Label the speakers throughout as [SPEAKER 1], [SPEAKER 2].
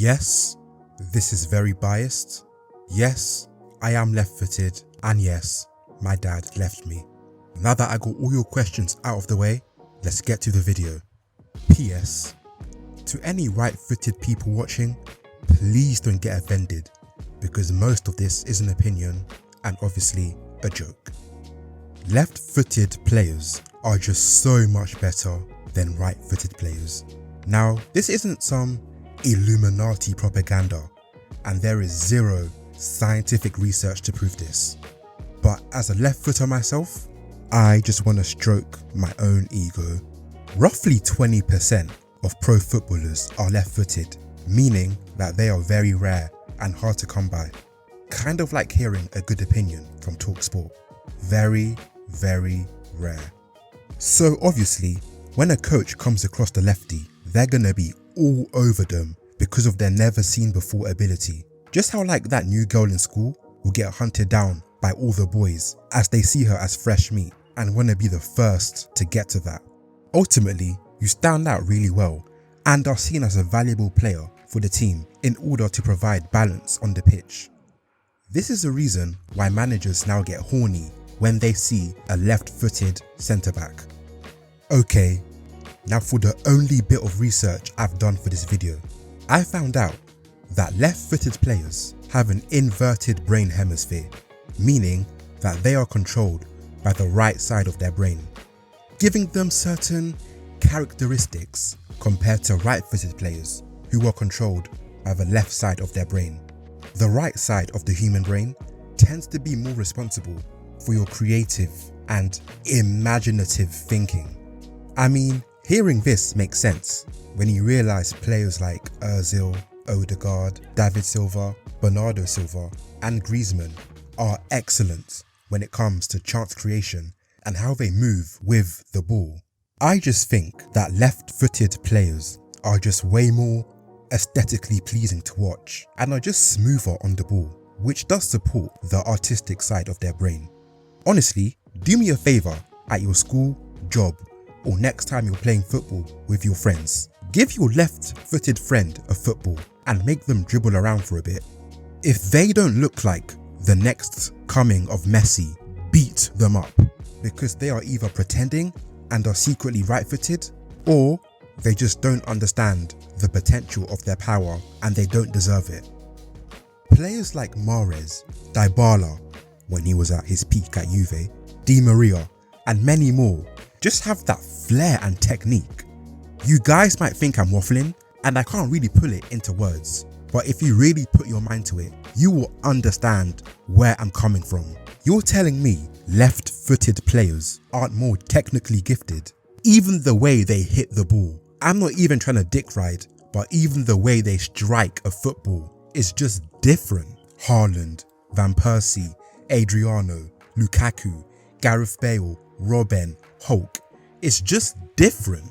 [SPEAKER 1] Yes, this is very biased. Yes, I am left-footed, and yes, my dad left me. Now that I got all your questions out of the way, let's get to the video. PS, to any right-footed people watching, please don't get offended because most of this is an opinion and obviously a joke. Left-footed players are just so much better than right-footed players. Now, this isn't some Illuminati propaganda, and there is zero scientific research to prove this. But as a left footer myself, I just want to stroke my own ego. Roughly 20% of pro footballers are left footed, meaning that they are very rare and hard to come by. Kind of like hearing a good opinion from TalkSport. Very, very rare. So obviously, when a coach comes across the lefty, they're gonna be all over them because of their never seen before ability. Just how like that new girl in school will get hunted down by all the boys as they see her as fresh meat and want to be the first to get to that. Ultimately, you stand out really well and are seen as a valuable player for the team in order to provide balance on the pitch. This is the reason why managers now get horny when they see a left-footed centre-back. Okay, now for the only bit of research I've done for this video. I found out that left-footed players have an inverted brain hemisphere, meaning that they are controlled by the right side of their brain, giving them certain characteristics compared to right-footed players who are controlled by the left side of their brain. The right side of the human brain tends to be more responsible for your creative and imaginative thinking. I mean, hearing this makes sense when you realise players like Ozil, Odegaard, David Silva, Bernardo Silva and Griezmann are excellent when it comes to chance creation and how they move with the ball. I just think that left-footed players are just way more aesthetically pleasing to watch and are just smoother on the ball, which does support the artistic side of their brain. Honestly, do me a favour at your school, job, or next time you're playing football with your friends. Give your left-footed friend a football and make them dribble around for a bit. If they don't look like the next coming of Messi, beat them up because they are either pretending and are secretly right-footed, or they just don't understand the potential of their power and they don't deserve it. Players like Mahrez, Dybala when he was at his peak at Juve, Di Maria and many more just have that flair and technique. You guys might think I'm waffling and I can't really put it into words, but if you really put your mind to it, you will understand where I'm coming from. You're telling me left-footed players aren't more technically gifted? Even the way they hit the ball. I'm not even trying to dick ride, but even the way they strike a football is just different. Haaland, Van Persie, Adriano, Lukaku, Gareth Bale, Robben, Hulk. It's just different.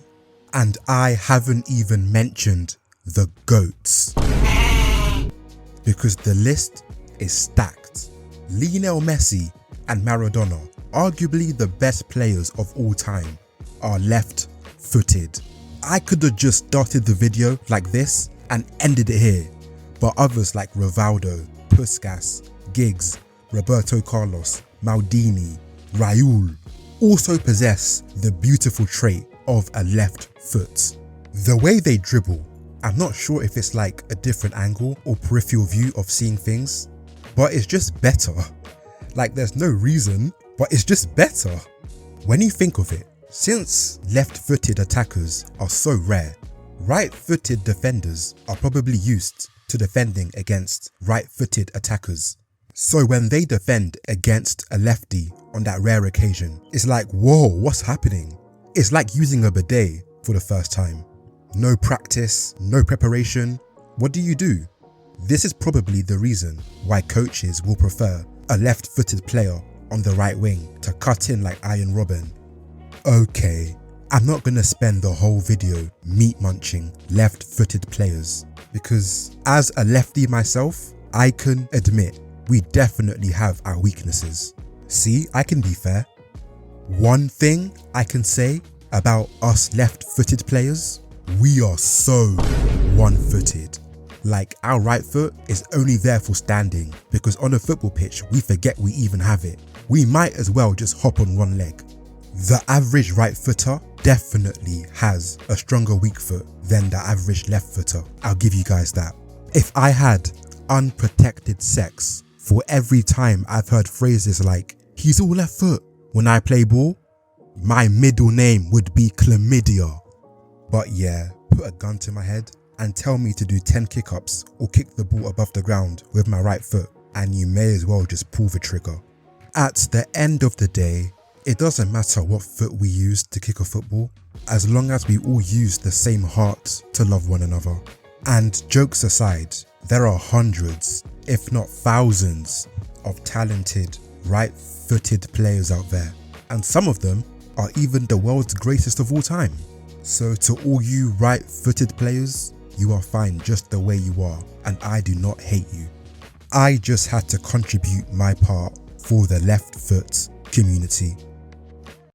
[SPEAKER 1] And I haven't even mentioned the GOATs. Because the list is stacked. Lionel Messi and Maradona, arguably the best players of all time, are left-footed. I could have just started the video like this and ended it here, but others like Rivaldo, Puskas, Giggs, Roberto Carlos, Maldini, Raul also possess the beautiful trait of a left foot. The way they dribble, I'm not sure if it's like a different angle or peripheral view of seeing things, but it's just better. Like there's no reason, but it's just better. When you think of it, since left-footed attackers are so rare, right-footed defenders are probably used to defending against right-footed attackers. So when they defend against a lefty on that rare occasion, it's like, whoa, what's happening? It's like using a bidet for the first time. No practice, no preparation. What do you do? This is probably the reason why coaches will prefer a left-footed player on the right wing to cut in like Arjen Robben. Okay, I'm not gonna spend the whole video meat munching left-footed players because as a lefty myself, I can admit we definitely have our weaknesses. See, I can be fair. One thing I can say about us left-footed players, we are so one-footed. Like our right foot is only there for standing, because on a football pitch we forget we even have it. We might as well just hop on one leg. The average right footer definitely has a stronger weak foot than the average left footer. I'll give you guys that. If I had unprotected sex for every time I've heard phrases like, he's all left foot, when I play ball, my middle name would be Chlamydia. But yeah, put a gun to my head and tell me to do 10 kick-ups or kick the ball above the ground with my right foot, and you may as well just pull the trigger. At the end of the day, it doesn't matter what foot we use to kick a football, as long as we all use the same heart to love one another. And jokes aside, there are hundreds, if not thousands, of talented right-footed players out there, and some of them are even the world's greatest of all time. So to all you right-footed players, you are fine just the way you are, and I do not hate you. I just had to contribute my part for the left foot community.